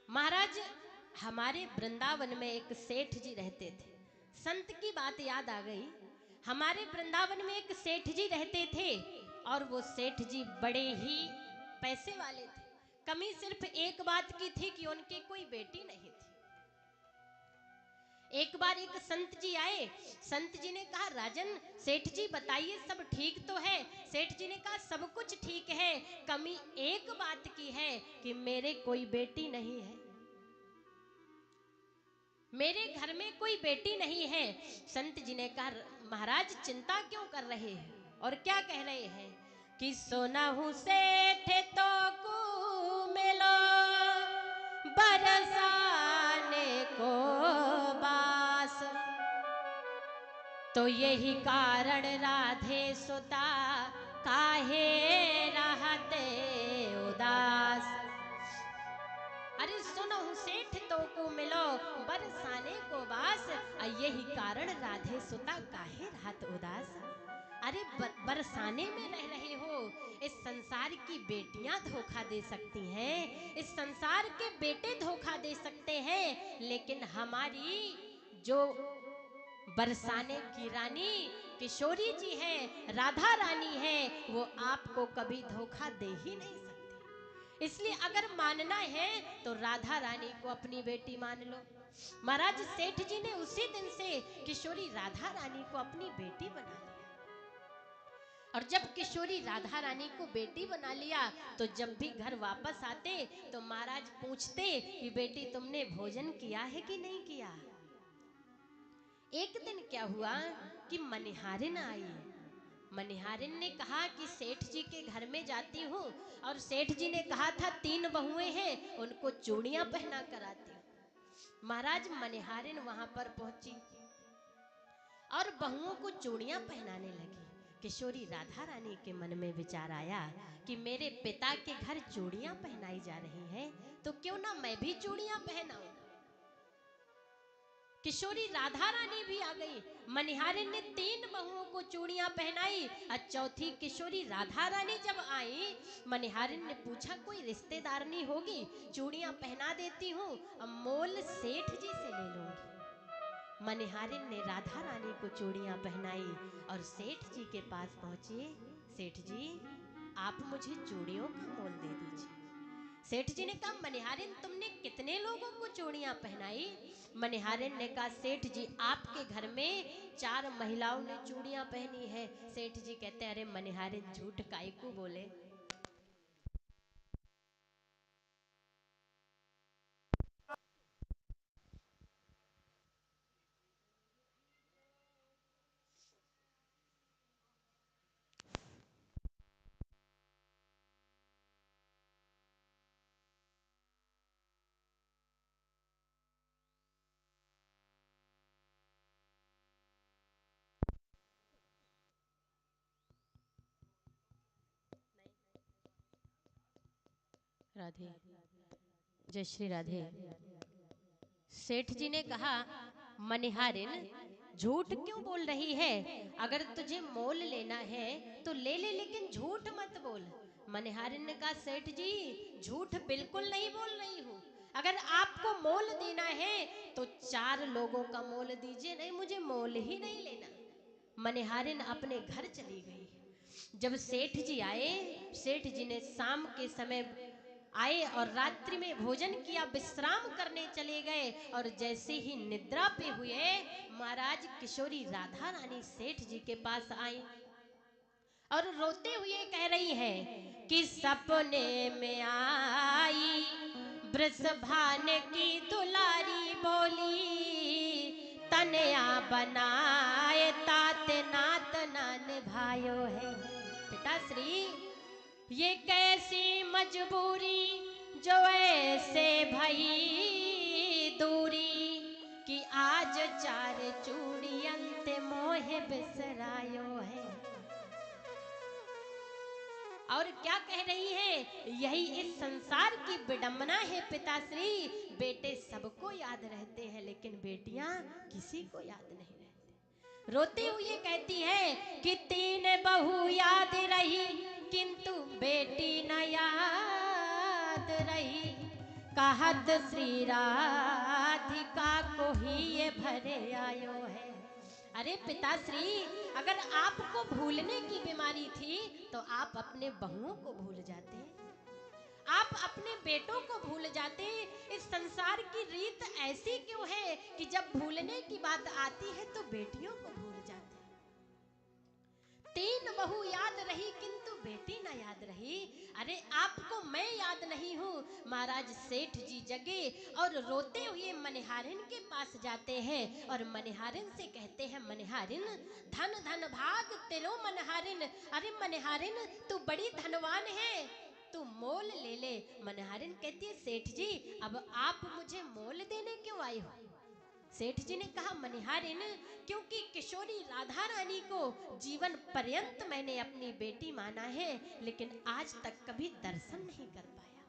महाराज, हमारे वृंदावन में एक सेठ जी रहते थे। संत की बात याद आ गई। हमारे वृंदावन में एक सेठ जी रहते थे और वो सेठ जी बड़े ही पैसे वाले थे। कमी सिर्फ एक बात की थी कि उनके कोई बेटी नहीं थी। एक बार एक संत जी आए। संत जी ने कहा, राजन सेठ जी बताइए सब ठीक तो है। सेठ जी ने कहा, सब कुछ ठीक है, कमी एक बात की है कि मेरे कोई बेटी नहीं है, मेरे घर में कोई बेटी नहीं है। संत जी ने कहा, महाराज चिंता क्यों कर रहे हैं और क्या कह रहे हैं कि सोना हूं सेठ तो को मिलो बरसाने को बास, तो यही कारण राधे सुता काहे रहते उदास। अरे सुनो सेठ तो को मिलो बरसाने को बास, यही कारण राधे सुता काहे रहत उदास। अरे बरसाने में रह रहे हो, इस संसार की बेटियां धोखा दे सकती हैं, इस संसार के बेटे धोखा दे सकते हैं, लेकिन हमारी जो बरसाने की रानी किशोरी जी है, राधा रानी है, वो आपको कभी धोखा दे ही नहीं सकती। इसलिए अगर मानना है तो राधा रानी को अपनी बेटी मान लो। महाराज सेठ जी ने उसी दिन से किशोरी राधा रानी को अपनी बेटी बना लिया। और जब किशोरी राधा रानी को बेटी बना लिया तो जब भी घर वापस आते तो महाराज पूछते कि बेटी तुमने भोजन किया है कि नहीं किया। एक दिन क्या हुआ कि मनिहारिन आई। मनिहारिन ने कहा कि सेठ जी के घर में जाती हूँ और सेठ जी ने कहा था 3 बहुएं हैं, उनको चूड़ियां पहना कर आती हूँ। महाराज मनिहारिन वहां पर पहुंची और बहुओं को चूड़ियां पहनाने लगी। किशोरी राधा रानी के मन में विचार आया कि मेरे पिता के घर चूड़ियां पहनाई जा रही हैं, तो क्यों ना मैं भी चूड़ियां पहनाऊं। किशोरी राधा रानी भी आ गई। मनिहारिन ने 3 बहुओं को चूड़ियां पहनाई और चौथी किशोरी राधा रानी जब आई, मनिहारिन ने पूछा कोई रिश्तेदारनी होगी, चूड़ियां पहना देती हूँ, अब मोल सेठ जी से ले लूंगी। मनिहारिन ने राधा रानी को चूड़ियां पहनाई और सेठ जी के पास पहुंची। सेठ जी आप मुझे चूड़ियों का मोल दे दीजिए। सेठ जी ने कहा, मनिहारिन तुमने कितने लोगों को चूड़ियां पहनाई। मनिहारिन ने कहा, सेठ जी आपके घर में 4 महिलाओं ने चूड़ियां पहनी है। सेठ जी कहते हैं, अरे मनिहारिन झूठ काहे को बोले। राधे, जय श्री राधे। सेठ जी ने कहा, मनिहारिन झूठ क्यों बोल रही है, अगर तुझे मोल लेना है तो ले ले, लेकिन झूठ मत बोल। मनिहारिन ने कहा, सेठ जी झूठ बिल्कुल नहीं बोल रही हूँ, अगर आपको मोल देना है तो 4 लोगों का मोल दीजिए, नहीं मुझे मोल ही नहीं लेना। मनिहारिन अपने घर चली गई। जब सेठ जी आए, सेठ जी ने शाम के समय आए और रात्रि में भोजन किया, विश्राम करने चले गए और जैसे ही निद्रा पे हुए, महाराज किशोरी राधा रानी सेठ जी के पास आई और रोते हुए कह रही है कि सपने में आई वृषभान की दुलारी बोली, तनया बनाए तात नात नान भायो है। पिताश्री ये कैसी मजबूरी जो ऐसे भई दूरी, कि आज 4 चूड़ियंत मोहे बिसरायो है। और क्या कह रही है, यही इस संसार की विडंबना है पिताश्री, बेटे सबको याद रहते हैं लेकिन बेटियां किसी को याद नहीं रहती। रोते हुए कहती है कि 3 बहू याद रही किंतु बेटी न याद रही, कहत श्री राधिका को ही ये भरे आयो है। अरे पिताश्री, अगर आपको भूलने की बीमारी थी तो आप अपने बहुओं को भूल जाते, आप अपने बेटों को भूल जाते। इस संसार की रीत ऐसी क्यों है कि जब भूलने की बात आती है तो बेटियों को भूल जाते। 3 बहू याद रही किंतु बेटी ना याद रही। अरे आपको मैं याद नहीं हूँ। महाराज सेठ जी जगे और रोते हुए मनिहारिन के पास जाते हैं और मनिहारिन से कहते हैं, मनिहारिन धन धन भाग तेरो मनिहारिन। अरे मनिहारिन तू बड़ी धनवान है, तू मोल ले ले। मनिहारिन कहती है, सेठ जी अब आप मुझे मोल देने क्यों आए हो? सेठ जी ने कहा, मनिहारिन क्योंकि किशोरी राधा रानी को जीवन पर्यंत मैंने अपनी बेटी माना है, लेकिन आज तक कभी दर्शन नहीं कर पाया।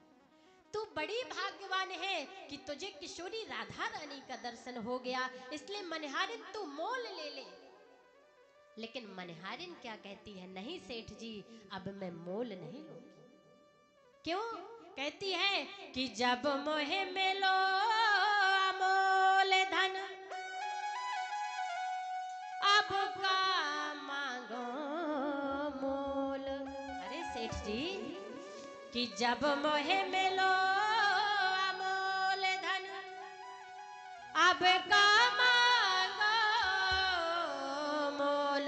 तू बड़ी भाग्यवान है कि तुझे किशोरी राधा रानी का दर्शन हो गया, इसलिए मनिहारिन तू मोल ले ले। लेकिन मनिहारिन क्या कहती है, नहीं सेठ जी अब मैं मोल नहीं लूंगी। क्यों? कहती है कि जब मोहे मिलो अमोल धन, अब का मांगो मोल। अरे सेठ जी कि जब मोहे मिलो अमोल धन, अब का मांगो मोल।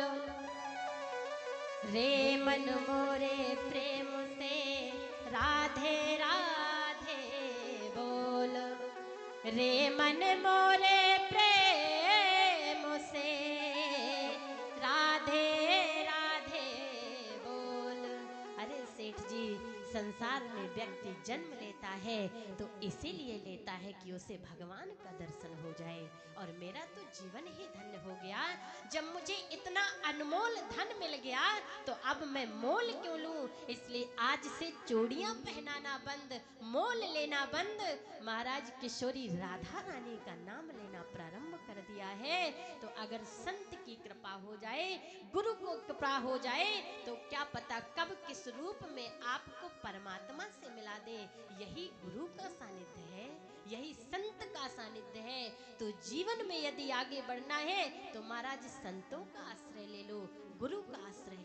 रे मन मोरे प्रेम से राधे राधे बोल, रे मन मोरे प्रेम से राधे राधे बोल। अरे सेठ जी, संसार में व्यक्ति जन्म लेता है तो इसीलिए लेता है कि उसे भगवान का दर्शन हो जाए, और मेरा तो जीवन ही धन्य हो गया। जब मुझे इतना अनमोल धन मिल गया तो अब मैं मोल क्यों लूं? इसलिए आज से चूड़ियां पहनाना बंद, मोल लेना बंद, महाराज किशोरी राधा रानी का नाम लेना प्रारंभ कर दिया है। तो अगर संत की कृपा हो जाए, गुरु को कृपा हो जाए, तो क्या पता कब किस रूप में आपको परमात्मा से मिला दे। यही गुरु का सानिध्य है, यही संत का सानिध्य है। तो जीवन में यदि आगे बढ़ना है तो महाराज संतों का आश्रय ले लो, गुरु का आश्रय